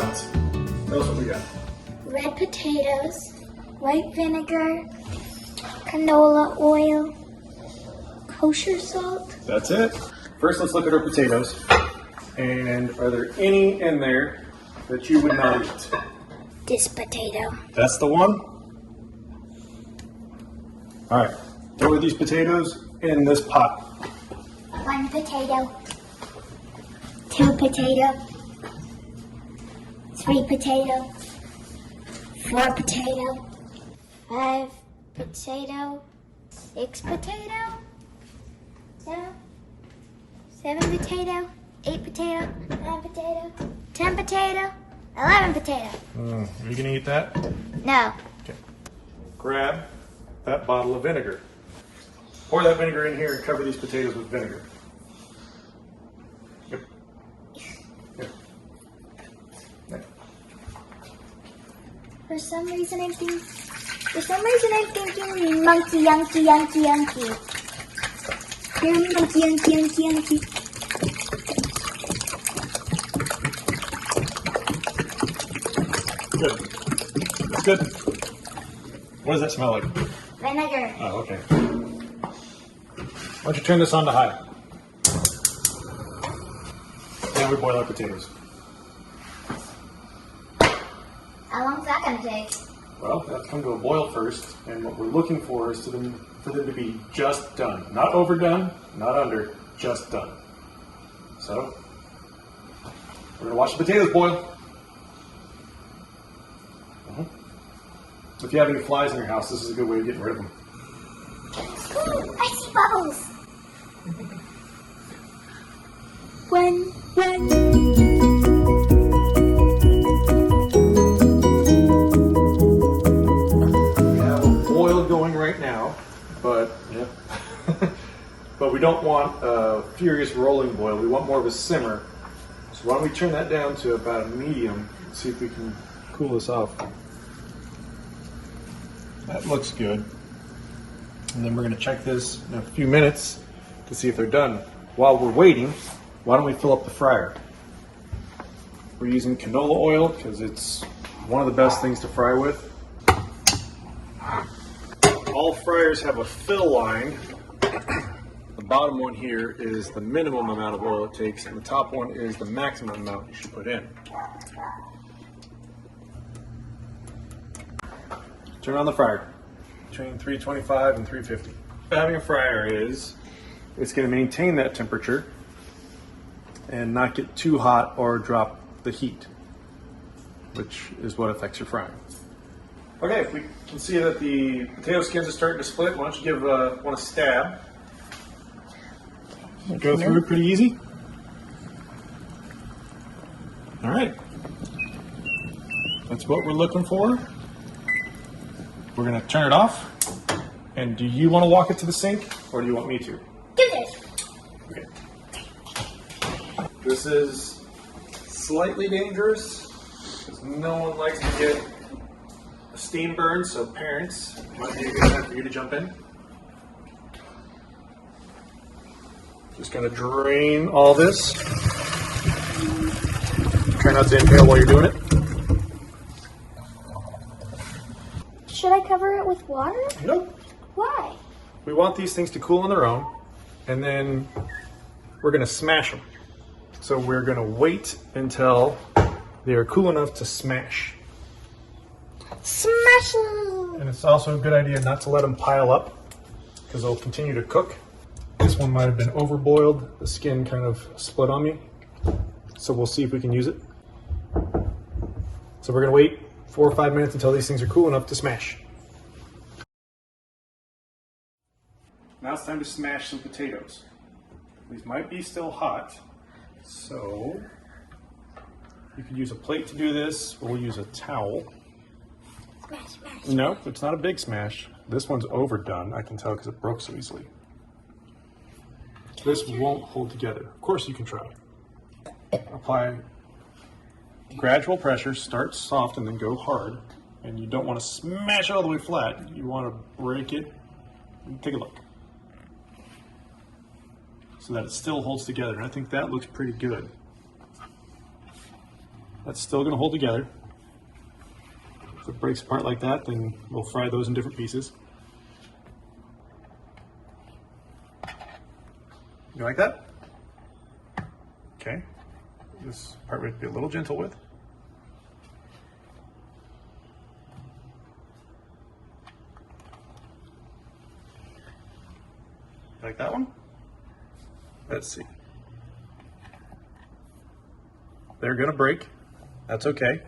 what? Tell us what we got. Red potatoes, white vinegar, canola oil, kosher salt. That's it. First, let's look at our potatoes. And are there any in there that you would not eat? This potato. That's the one? All right. Throw these potatoes in this pot. 1 potato. 2 potato. 3 potato. 4 potato. 5 potato. 6 potato. 7 potato. 8 potato. 9 potato. 10 potato. 11 potato. Are you gonna eat that? No. Okay. Grab that bottle of vinegar. Pour that vinegar in here and cover these potatoes with vinegar. Yep. Yep. Yep. For some reason I'm thinking monkey, yunky, yunky, yunky. Here, monkey, yunky, yunky, yunky. Good. That's good. What does that smell like? Vinegar. Oh, okay. Why don't you turn this on to high? Now we boil our potatoes. How long is that going to take? Well, they have to come to a boil first, and what we're looking for is for them to be just done. Not overdone, not under, just done. So, we're going to watch the potatoes boil. If you have any flies in your house, this is a good way of getting rid of them. Ooh, I see bubbles. When. We have a boil going right now, but but we don't want a furious rolling boil. We want more of a simmer. So why don't we turn that down to about a medium and see if we can cool this off. That looks good. And then we're going to check this in a few minutes to see if they're done. While we're waiting, why don't we fill up the fryer? We're using canola oil because it's one of the best things to fry with. All fryers have a fill line. The bottom one here is the minimum amount of oil it takes, and the top one is the maximum amount you should put in. Turn on the fryer between 325 and 350. Having a fryer is it's going to maintain that temperature and not get too hot or drop the heat, which is what affects your frying. Okay, if we can see that the potato skins are starting to split, why don't you give one a stab? Go through pretty easy. All right, that's what we're looking for. We're going to turn it off. And do you want to walk it to the sink, or do you want me to? Do this. Okay. This is slightly dangerous because no one likes to get a steam burn, so parents, it might be a good time for you to jump in. Just going to drain all this. Try not to inhale while you're doing it. Should I cover it with water? Nope. Why? We want these things to cool on their own, and then we're going to smash them. So we're going to wait until they are cool enough to smash. Smash them! And it's also a good idea not to let them pile up because they'll continue to cook. This one might have been overboiled. The skin kind of split on me. So we'll see if we can use it. So we're going to wait 4 or 5 minutes until these things are cool enough to smash. Now it's time to smash some potatoes. These might be still hot, so you could use a plate to do this, or we'll use a towel. Smash, smash. No, it's not a big smash. This one's overdone, I can tell because it broke so easily. This won't hold together. Of course you can try. Apply gradual pressure, start soft and then go hard. And you don't want to smash it all the way flat. You want to break it. Take a look. So that it still holds together. And I think that looks pretty good. That's still going to hold together. If it breaks apart like that, then we'll fry those in different pieces. You like that? Okay. This part we have to be a little gentle with. Like that one? Let's see. They're gonna break. That's okay.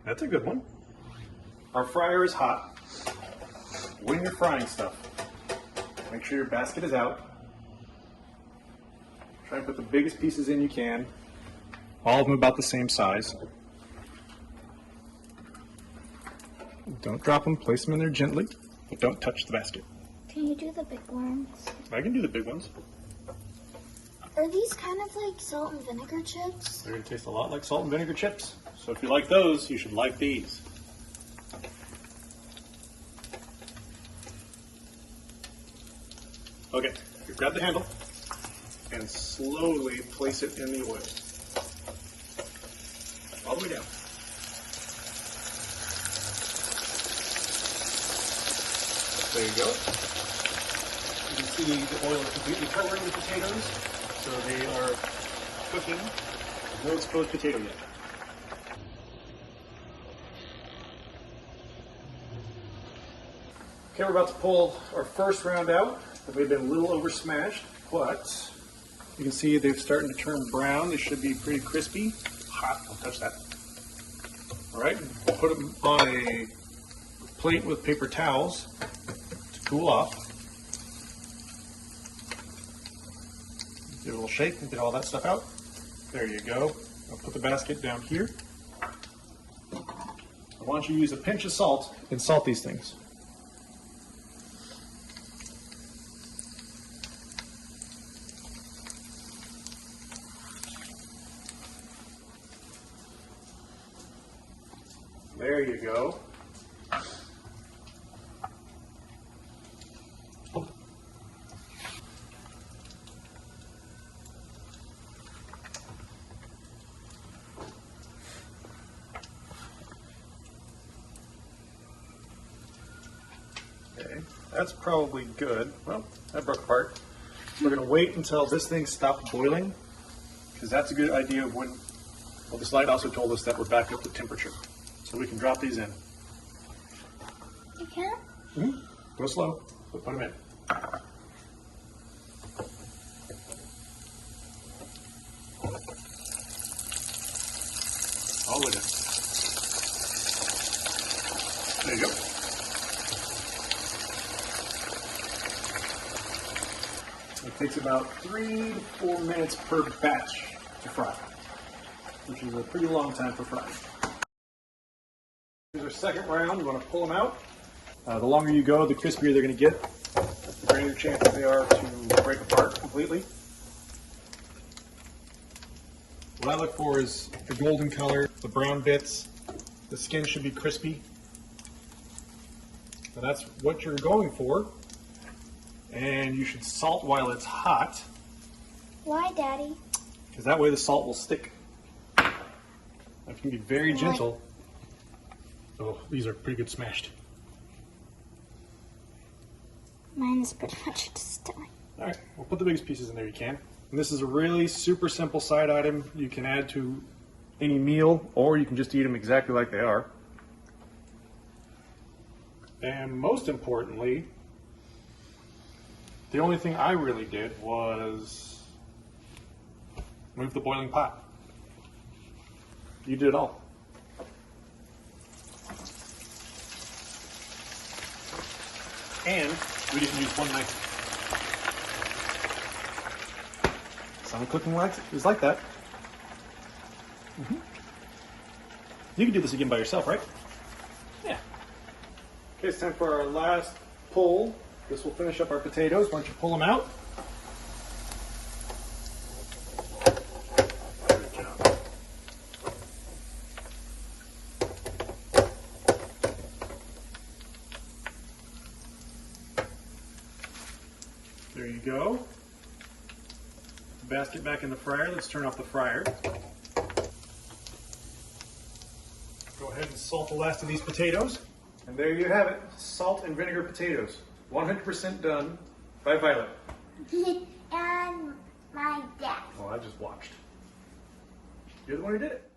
That's a good one. Our fryer is hot. When you're frying stuff, make sure your basket is out. Try and put the biggest pieces in you can. All of them about the same size. Don't drop them, place them in there gently, but don't touch the basket. Can you do the big worms? I can do the big ones. Are these kind of like salt and vinegar chips? They're going to taste a lot like salt and vinegar chips. So if you like those, you should like these. Okay, you grab the handle and slowly place it in the oil. All the way down. There you go. You can see the oil is completely covering the potatoes, so they are cooking. There's no exposed potato yet. Okay, we're about to pull our first round out. We've been a little over smashed, but you can see they're starting to turn brown. They should be pretty crispy. Hot, don't touch that. All right, we'll put them on a plate with paper towels to cool off. Give it a little shake and get all that stuff out. There you go. I'll put the basket down here. I want you to use a pinch of salt and salt these things. There you go. Okay, that's probably good. Well, that broke apart. We're going to wait until this thing stops boiling, because that's a good idea of when, well, the slide also told us that we're back up to temperature. So we can drop these in. You can? Mm-hmm. Go slow, but put them in. All the way down. There you go. It takes about 3 to 4 minutes per batch to fry, which is a pretty long time for frying. Here's our second round. You want to pull them out. The longer you go, the crispier they're going to get. The greater chances they are to break apart completely. What I look for is the golden color, the brown bits. The skin should be crispy. So that's what you're going for. And you should salt while it's hot. Why, Daddy? Because that way the salt will stick. Now, if you can be very gentle. Oh, these are pretty good smashed. Mine is pretty much just done. All right, we'll put the biggest pieces in there you can. And this is a really super simple side item you can add to any meal, or you can just eat them exactly like they are. And most importantly, the only thing I really did was move the boiling pot. You did it all. And we didn't use one knife. Some cooking is like that. Mm-hmm. You can do this again by yourself, right? Yeah. Okay, it's time for our last pull. This will finish up our potatoes. Why don't you pull them out? Good job. There you go. Basket back in the fryer. Let's turn off the fryer. Go ahead and salt the last of these potatoes. And there you have it, salt and vinegar potatoes. 100% done by Violet. And my dad. Oh, I just watched. You're the one who did it.